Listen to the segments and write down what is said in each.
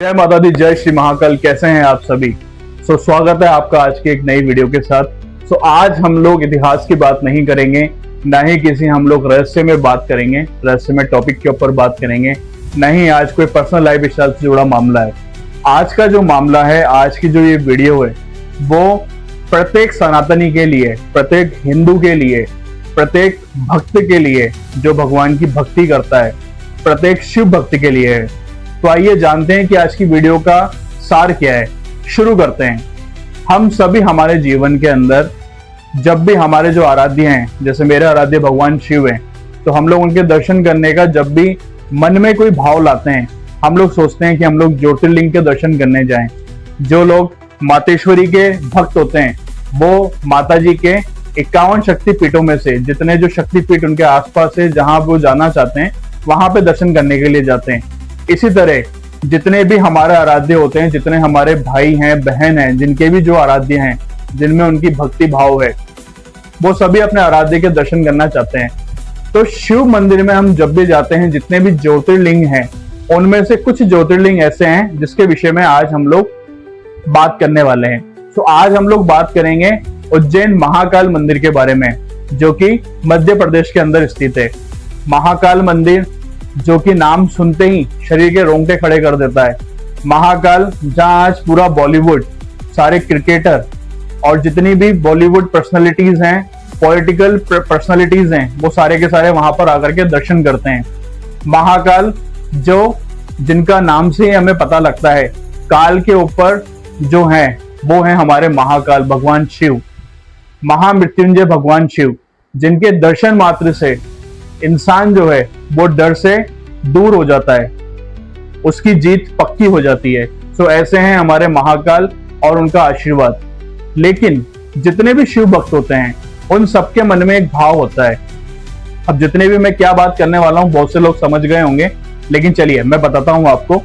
जय माता दी, जय श्री महाकाल। कैसे हैं आप सभी? स्वागत है आपका आज के एक नई वीडियो के साथ। आज हम लोग इतिहास की बात नहीं करेंगे, ना ही किसी हम लोग रहस्य में बात करेंगे, रहस्य में टॉपिक के ऊपर बात करेंगे, ना ही आज कोई पर्सनल लाइफ स्टाइल से जुड़ा मामला है। आज का जो मामला है, आज की जो ये वीडियो है, वो प्रत्येक सनातनी के लिए, प्रत्येक हिंदू के लिए, प्रत्येक भक्त के लिए जो भगवान की भक्ति करता है, प्रत्येक शिव भक्त के लिए है। तो आइए जानते हैं कि आज की वीडियो का सार क्या है। शुरू करते हैं। हम सभी हमारे जीवन के अंदर जब भी हमारे जो आराध्य हैं, जैसे मेरे आराध्य भगवान शिव हैं, तो हम लोग उनके दर्शन करने का जब भी मन में कोई भाव लाते हैं, हम लोग सोचते हैं कि हम लोग ज्योतिर्लिंग के दर्शन करने जाएं। जो लोग मातेश्वरी के भक्त होते हैं, वो माता जी के 51 शक्तिपीठों में से जितने जो शक्तिपीठ उनके आसपास है, जहां वो जाना चाहते हैं, वहां पे दर्शन करने के लिए जाते हैं। इसी तरह जितने भी हमारे आराध्य होते हैं, जितने हमारे भाई हैं, बहन हैं, जिनके भी जो आराध्य हैं, जिनमें उनकी भक्ति भाव है, वो सभी अपने आराध्य के दर्शन करना चाहते हैं। तो शिव मंदिर में हम जब भी जाते हैं, जितने भी ज्योतिर्लिंग हैं, उनमें से कुछ ज्योतिर्लिंग ऐसे हैं जिसके विषय में आज हम लोग बात करने वाले हैं। तो आज हम लोग बात करेंगे उज्जैन महाकाल मंदिर के बारे में, जो कि मध्य प्रदेश के अंदर स्थित है। महाकाल मंदिर, जो कि नाम सुनते ही शरीर के रोंगटे खड़े कर देता है। महाकाल, जहां आज पूरा बॉलीवुड, सारे क्रिकेटर और जितनी भी बॉलीवुड पर्सनालिटीज हैं, पॉलिटिकल पर्सनालिटीज हैं, वो सारे के सारे वहां पर आकर के दर्शन करते हैं। महाकाल, जो जिनका नाम से ही हमें पता लगता है, काल के ऊपर जो है वो है हमारे महाकाल भगवान शिव, महामृत्युंजय भगवान शिव, जिनके दर्शन मात्र से इंसान जो है वो डर से दूर हो जाता है, उसकी जीत पक्की हो जाती है। सो ऐसे हैं हमारे महाकाल और उनका आशीर्वाद। लेकिन जितने भी शिव भक्त होते हैं, उन सबके मन में एक भाव होता है। अब जितने भी मैं क्या बात करने वाला हूं, बहुत से लोग समझ गए होंगे, लेकिन चलिए मैं बताता हूं आपको।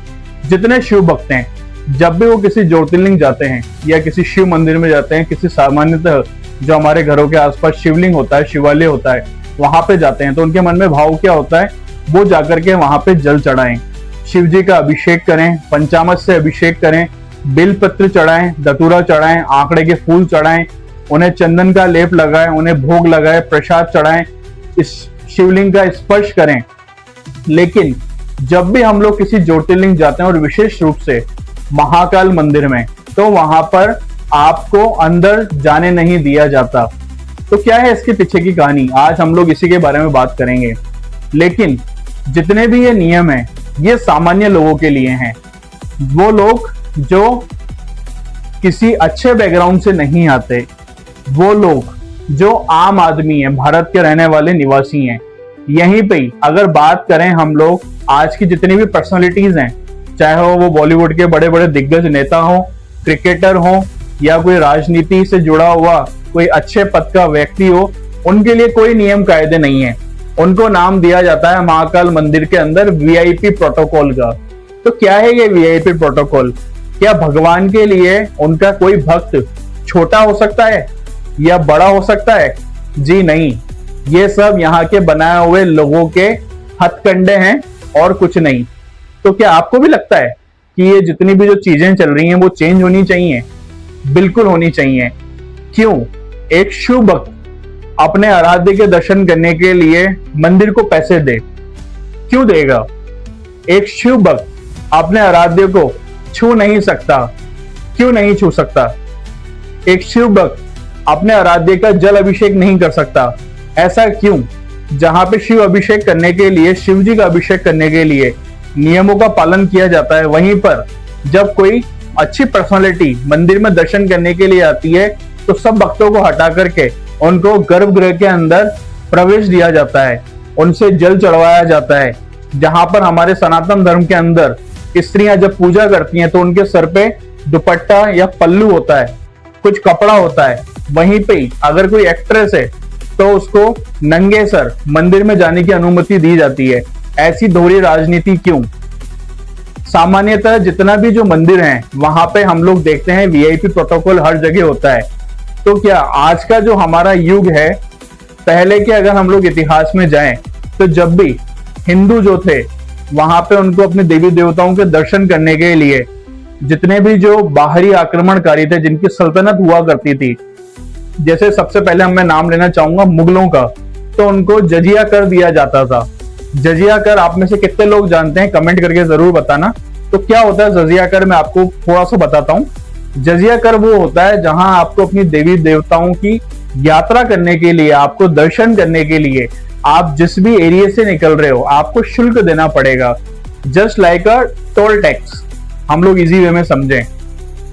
जितने शिव भक्त हैं, जब भी वो किसी ज्योतिर्लिंग जाते हैं या किसी शिव मंदिर में जाते हैं, किसी सामान्यतः जो हमारे घरों के आसपास शिवलिंग होता है, शिवालय होता है, वहां पे जाते हैं, तो उनके मन में भाव क्या होता है? वो जाकर के वहां पे जल चढ़ाएं, शिव जी का अभिषेक करें, पंचामृत से अभिषेक करें, बिल पत्र चढ़ाएं, धतूरा चढ़ाएं, आंकड़े के फूल चढ़ाएं, उन्हें चंदन का लेप लगाएं, उन्हें भोग लगाएं, प्रसाद चढ़ाएं, इस शिवलिंग का स्पर्श करें। लेकिन जब भी हम लोग किसी ज्योतिर्लिंग जाते हैं, और विशेष रूप से महाकाल मंदिर में, तो वहां पर आपको अंदर जाने नहीं दिया जाता। तो क्या है इसके पीछे की कहानी? आज हम लोग इसी के बारे में बात करेंगे। लेकिन जितने भी ये नियम हैं, ये सामान्य लोगों के लिए हैं। वो लोग जो किसी अच्छे बैकग्राउंड से नहीं आते, वो लोग जो आम आदमी हैं, भारत के रहने वाले निवासी हैं। यहीं पे अगर बात करें हम लोग, आज की जितनी भी पर्सनालिटीज हैं, चाहे वो बॉलीवुड के बड़े बड़े दिग्गज नेता हो, क्रिकेटर हो, या कोई राजनीति से जुड़ा हुआ कोई अच्छे पद का व्यक्ति हो, उनके लिए कोई नियम कायदे नहीं है। उनको नाम दिया जाता है महाकाल मंदिर के अंदर वीआईपी प्रोटोकॉल का। तो क्या है ये वीआईपी प्रोटोकॉल? क्या भगवान के लिए उनका कोई भक्त छोटा हो सकता है या बड़ा हो सकता है? जी नहीं, ये सब यहाँ के बनाए हुए लोगों के हथकंडे हैं और कुछ नहीं। तो क्या आपको भी लगता है कि ये जितनी भी जो चीजें चल रही हैं वो चेंज होनी चाहिए? बिल्कुल होनी चाहिए। क्यों? एक शिव भक्त अपने आराध्य के दर्शन करने के लिए मंदिर को पैसे दे, क्यों देगा? एक शिव भक्त अपने आराध्य को छू नहीं सकता, क्यों नहीं छू सकता? एक शिव भक्त अपने आराध्य का जल अभिषेक नहीं कर सकता, ऐसा क्यों? जहां पे शिव अभिषेक करने के लिए, शिव जी का अभिषेक करने के लिए नियमों का पालन किया जाता है, वहीं पर जब कोई अच्छी पर्सनालिटी मंदिर में दर्शन करने के लिए आती है, तो सब भक्तों को हटा करके उनको गर्भगृह के अंदर प्रवेश दिया जाता है, उनसे जल चढ़वाया जाता है। जहां पर हमारे सनातन धर्म के अंदर स्त्रियां जब पूजा करती हैं, तो उनके सर पे दुपट्टा या पल्लू होता है, कुछ कपड़ा होता है। वहीं पे अगर कोई एक्ट्रेस है, तो उसको नंगे सर मंदिर में जाने की अनुमति दी जाती है। ऐसी दोहरी राजनीति क्यों? सामान्यतः जितना भी जो मंदिर हैं, वहां पे हम लोग देखते हैं वीआईपी प्रोटोकॉल हर जगह होता है। तो क्या आज का जो हमारा युग है, पहले के अगर हम लोग इतिहास में जाएं, तो जब भी हिंदू जो थे वहां पे उनको अपने देवी देवताओं के दर्शन करने के लिए जितने भी जो बाहरी आक्रमणकारी थे, जिनकी सल्तनत हुआ करती थी, जैसे सबसे पहले मैं नाम लेना चाहूंगा मुगलों का, तो उनको जजिया कर दिया जाता था। जजिया कर आप में से कितने लोग जानते हैं, कमेंट करके जरूर बताना। तो क्या होता है जजिया कर, मैं आपको थोड़ा सा बताता हूँ। जजिया कर वो होता है जहां आपको अपनी देवी देवताओं की यात्रा करने के लिए, आपको दर्शन करने के लिए, आप जिस भी एरिया से निकल रहे हो आपको शुल्क देना पड़ेगा। Just like a toll tax, हम लोग इजी वे में समझें,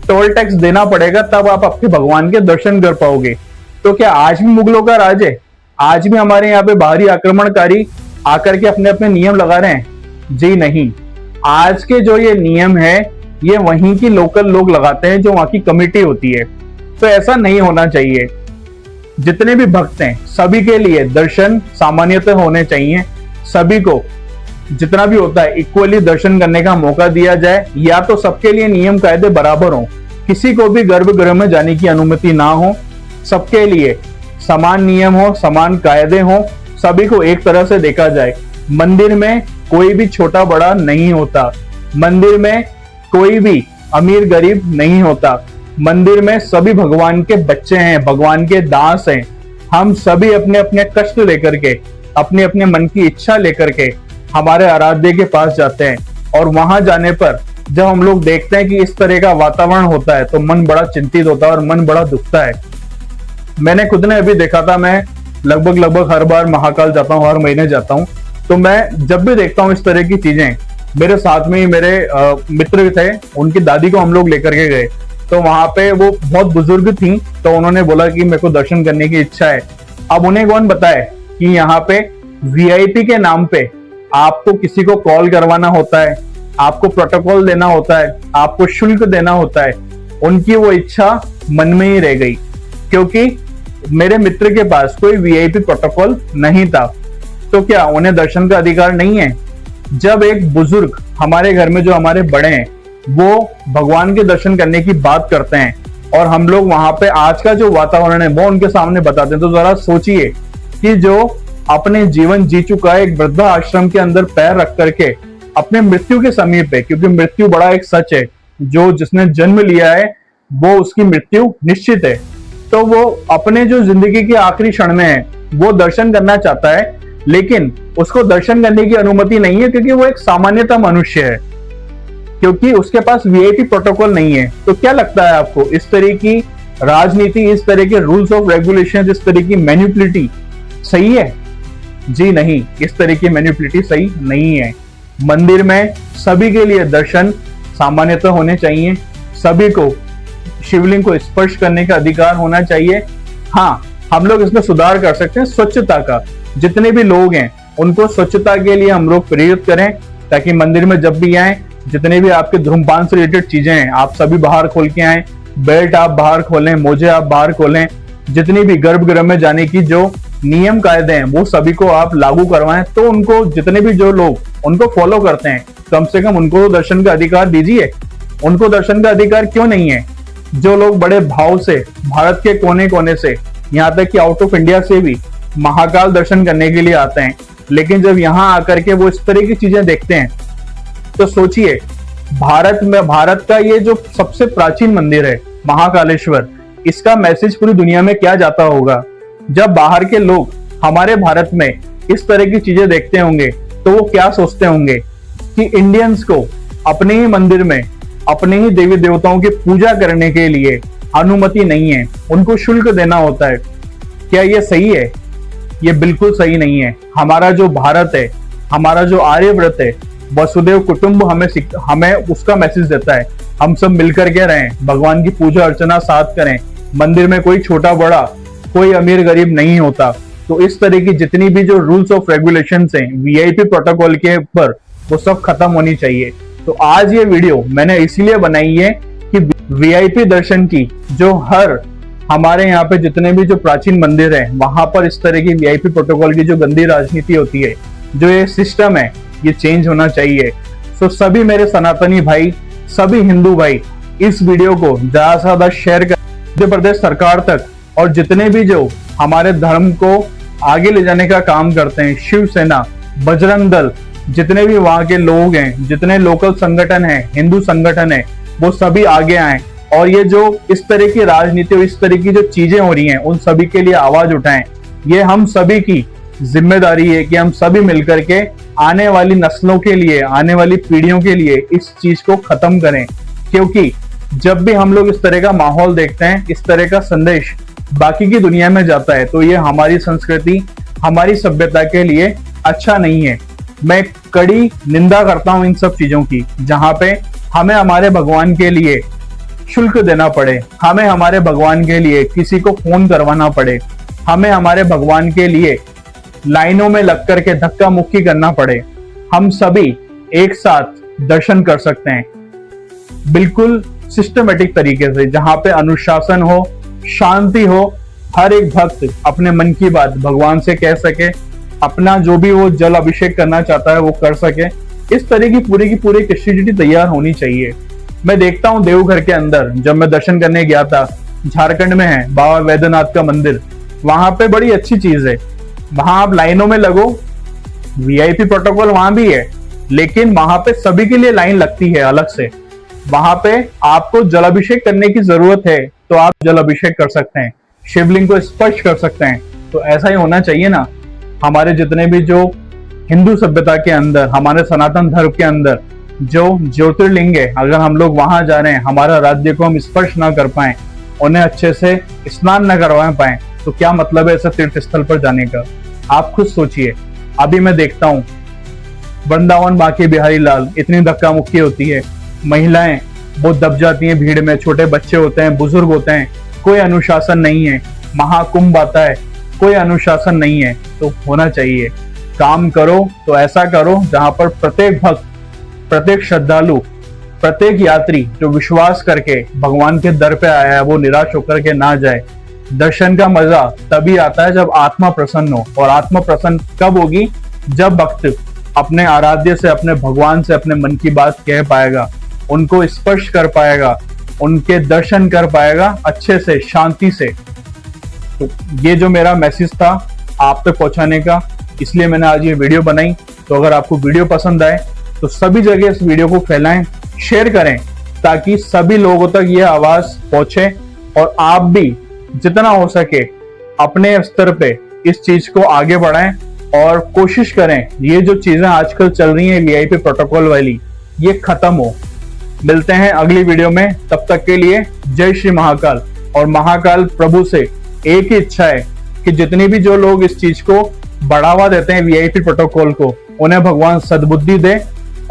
टोल टैक्स देना पड़ेगा, तब आप अपने भगवान के दर्शन कर पाओगे। तो क्या आज भी मुगलों का राज है? आज भी हमारे यहाँ पे बाहरी आक्रमणकारी आकर के अपने अपने नियम लगा रहे हैं? जी नहीं। आज के जो ये नियम है ये वहीं की लोकल लोग लगाते हैं, जो वहां की कमिटी होती है। तो ऐसा नहीं होना चाहिए। जितने भी भक्त हैं सभी के लिए दर्शन सामान्यतः होने चाहिए। सभी को जितना भी होता है इक्वली दर्शन करने का मौका दिया जाए, या तो सबके लिए नियम कायदे बराबर हो, किसी को भी गर्भगृह में जाने की अनुमति ना हो, सबके लिए समान नियम हो, समान कायदे हो, सभी को एक तरह से देखा जाए। मंदिर में कोई भी छोटा बड़ा नहीं होता, मंदिर में कोई भी अमीर गरीब नहीं होता, मंदिर में सभी भगवान के बच्चे हैं, भगवान के दास हैं। हम सभी अपने अपने कष्ट लेकर के, अपने अपने मन की इच्छा लेकर के हमारे आराध्य के पास जाते हैं, और वहां जाने पर जब हम लोग देखते हैं कि इस तरह का वातावरण होता है तो मन बड़ा चिंतित होता है और मन बड़ा दुखता है। मैंने खुद ने अभी देखा था, मैं लगभग हर बार महाकाल जाता हूँ, हर महीने जाता हूँ, तो मैं जब भी देखता हूँ इस तरह की चीजें, मेरे साथ में ही मेरे मित्र थे, उनकी दादी को हम लोग लेकर के गए, तो वहां पे वो बहुत बुजुर्ग थी, तो उन्होंने बोला कि मेरे को दर्शन करने की इच्छा है। अब उन्हें कौन बताए कि यहाँ पे वीआईपी के नाम पे आपको किसी को कॉल करवाना होता है, आपको प्रोटोकॉल देना होता है, आपको शुल्क देना होता है। उनकी वो इच्छा मन में ही रह गई, क्योंकि मेरे मित्र के पास कोई वीआईपी प्रोटोकॉल नहीं था। तो क्या उन्हें दर्शन का अधिकार नहीं है? जब एक बुजुर्ग हमारे घर में, जो हमारे बड़े हैं, वो भगवान के दर्शन करने की बात करते हैं और हम लोग वहां पे आज का जो वातावरण है वो उनके सामने बताते हैं, तो जरा सोचिए कि जो अपने जीवन जी चुका है, एक वृद्धा आश्रम के अंदर पैर रख करके अपने मृत्यु के समीप है, क्योंकि मृत्यु बड़ा एक सच है, जो जिसने जन्म लिया है वो उसकी मृत्यु निश्चित है। तो वो अपने जो जिंदगी के आखिरी क्षण में है वो दर्शन करना चाहता है, लेकिन उसको दर्शन करने की अनुमति नहीं है, क्योंकि वो एक सामान्यतः मनुष्य है, क्योंकि उसके पास वीआईपी प्रोटोकॉल नहीं है। तो क्या लगता है आपको, इस तरह की राजनीति, इस तरह के रूल्स ऑफ रेगुलेशन, इस तरह की मैन्युपुलिटी सही है? जी नहीं, इस तरह की मैन्युपुलिटी सही नहीं है। मंदिर में सभी के लिए दर्शन सामान्यतः होने चाहिए, सभी को शिवलिंग को स्पर्श करने का अधिकार होना चाहिए। हाँ, हम लोग इसमें सुधार कर सकते हैं स्वच्छता का। जितने भी लोग हैं उनको स्वच्छता के लिए हम लोग प्रेरित करें, ताकि मंदिर में जब भी आए, जितने भी आपके धूम्रपान से रिलेटेड चीजें हैं आप सभी बाहर खोल के आए, बेल्ट आप बाहर खोलें, मोजे आप बाहर खोलें, जितनी भी गर्भगृह में जाने की जो नियम कायदे हैं वो सभी को आप लागू करवाएं। तो उनको, जितने भी जो लोग उनको फॉलो करते हैं, कम से कम उनको दर्शन का अधिकार दीजिए। उनको दर्शन का अधिकार क्यों नहीं है? जो लोग बड़े भाव से भारत के कोने कोने से, यहाँ तक कि आउट ऑफ इंडिया से भी महाकाल दर्शन करने के लिए आते हैं, लेकिन जब यहाँ आकर के वो इस तरह की चीजें देखते हैं, तो सोचिए भारत का ये जो सबसे प्राचीन मंदिर है महाकालेश्वर, इसका मैसेज पूरी दुनिया में क्या जाता होगा। जब बाहर के लोग हमारे भारत में इस तरह की चीजें देखते होंगे तो वो क्या सोचते होंगे कि इंडियंस को अपने ही मंदिर में अपने ही देवी देवताओं की पूजा करने के लिए अनुमति नहीं है, उनको शुल्क देना होता है। क्या ये सही है? ये बिल्कुल सही नहीं है। हमारा जो भारत है, हमारा जो आर्यव्रत है, वसुदेव कुटुंब हमें उसका मैसेज देता है। हम सब मिलकर के रहें, भगवान की पूजा अर्चना साथ करें, मंदिर में कोई छोटा बड़ा, कोई अमीर गरीब नहीं होता। तो इस तरह की जितनी भी जो रूल्स ऑफ रेगुलेशंस हैं वीआईपी प्रोटोकॉल के ऊपर, वो सब खत्म होनी चाहिए। तो आज ये वीडियो मैंने इसीलिए बनाई है कि वीआईपी दर्शन की जो हमारे यहाँ पे जितने भी जो प्राचीन मंदिर हैं वहां पर इस तरह की वीआईपी प्रोटोकॉल की जो गंदी राजनीति होती है, जो ये सिस्टम है, ये चेंज होना चाहिए। सो सभी मेरे सनातनी भाई, सभी हिंदू भाई, इस वीडियो को ज्यादा से ज्यादा शेयर कर मध्य प्रदेश सरकार तक, और जितने भी जो हमारे धर्म को आगे ले जाने का काम करते हैं, शिवसेना, बजरंग दल, जितने भी वहां के लोग हैं, जितने लोकल संगठन हैं, हिंदू संगठन है, वो सभी आगे आए और ये जो इस तरह की राजनीति और इस तरह की जो चीजें हो रही हैं उन सभी के लिए आवाज उठाएं। ये हम सभी की जिम्मेदारी है कि हम सभी मिलकर के आने वाली नस्लों के लिए, आने वाली पीढ़ियों के लिए इस चीज को खत्म करें। क्योंकि जब भी हम लोग इस तरह का माहौल देखते हैं, इस तरह का संदेश बाकी की दुनिया में जाता है, तो ये हमारी संस्कृति, हमारी सभ्यता के लिए अच्छा नहीं है। मैं कड़ी निंदा करता हूं इन सब चीजों की, जहां पे हमें हमारे भगवान के लिए शुल्क देना पड़े, हमें हमारे भगवान के लिए किसी को फोन करवाना पड़े, हमें हमारे भगवान के लिए लाइनों में लग करके धक्का मुक्की करना पड़े। हम सभी एक साथ दर्शन कर सकते हैं बिल्कुल सिस्टमेटिक तरीके से, जहां पे अनुशासन हो, शांति हो, हर एक भक्त अपने मन की बात भगवान से कह सके, अपना जो भी वो जल अभिषेक करना चाहता है वो कर सके। इस तरह की पूरी कैपेसिटी तैयार होनी चाहिए। मैं देखता हूँ देवघर के अंदर, जब मैं दर्शन करने गया था, झारखंड में है बाबा वैद्यनाथ का मंदिर, वहां पे बड़ी अच्छी चीज है, वहां आप लाइनों में लगो, वीआईपी प्रोटोकॉल वहां भी है, लेकिन वहां पे सभी के लिए लाइन लगती है अलग से। वहां पे आपको जल अभिषेक करने की जरूरत है तो आप जल अभिषेक कर सकते हैं, शिवलिंग को स्पर्श कर सकते हैं। तो ऐसा ही होना चाहिए ना। हमारे जितने भी जो हिंदू सभ्यता के अंदर, हमारे सनातन धर्म के अंदर जो ज्योतिर्लिंग है, अगर हम लोग वहां जा रहे हैं, हमारा राज्य को हम स्पर्श ना कर पाए, उन्हें अच्छे से स्नान न करवा पाए, तो क्या मतलब है ऐसे तीर्थ स्थल पर जाने का। आप खुद सोचिए। अभी मैं देखता हूँ वृंदावन बांके बिहारी लाल, इतनी धक्का मुक्की होती है, महिलाएं वो दब जाती हैं भीड़ में, छोटे बच्चे होते हैं, बुजुर्ग होते हैं, कोई अनुशासन नहीं है। महाकुंभ आता है, कोई अनुशासन नहीं है। तो होना चाहिए, काम करो तो ऐसा करो जहां पर प्रत्येक भक्त, प्रत्येक श्रद्धालु, प्रत्येक यात्री जो विश्वास करके भगवान के दर पे आया है वो निराश होकर के ना जाए। दर्शन का मजा तभी आता है जब आत्मा प्रसन्न हो, और आत्मा प्रसन्न कब होगी? जब भक्त अपने आराध्य से, अपने भगवान से अपने मन की बात कह पाएगा, उनको स्पर्श कर पाएगा, उनके दर्शन कर पाएगा अच्छे से, शांति से। तो ये जो मेरा मैसेज था आप तक पहुंचाने का, इसलिए मैंने आज ये वीडियो बनाई। तो अगर आपको वीडियो पसंद आए तो सभी जगह इस वीडियो को फैलाएं, शेयर करें, ताकि सभी लोगों तक ये आवाज पहुंचे और आप भी जितना हो सके अपने स्तर पे इस चीज को आगे बढ़ाएं और कोशिश करें ये जो चीजें आजकल चल रही हैं वीआईपी प्रोटोकॉल वाली, ये खत्म हो। मिलते हैं अगली वीडियो में, तब तक के लिए जय श्री महाकाल। और महाकाल प्रभु से एक ही इच्छा है कि जितनी भी जो लोग इस चीज को बढ़ावा देते हैं वीआईपी प्रोटोकॉल को, उन्हें भगवान सद्बुद्धि दे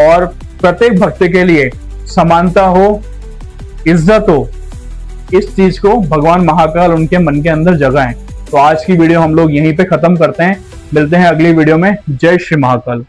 और प्रत्येक भक्त के लिए समानता हो, इज्जत हो। इस चीज को भगवान महाकाल उनके मन के अंदर जगाएं। तो आज की वीडियो हम लोग यहीं पे खत्म करते हैं। मिलते हैं अगली वीडियो में। जय श्री महाकाल।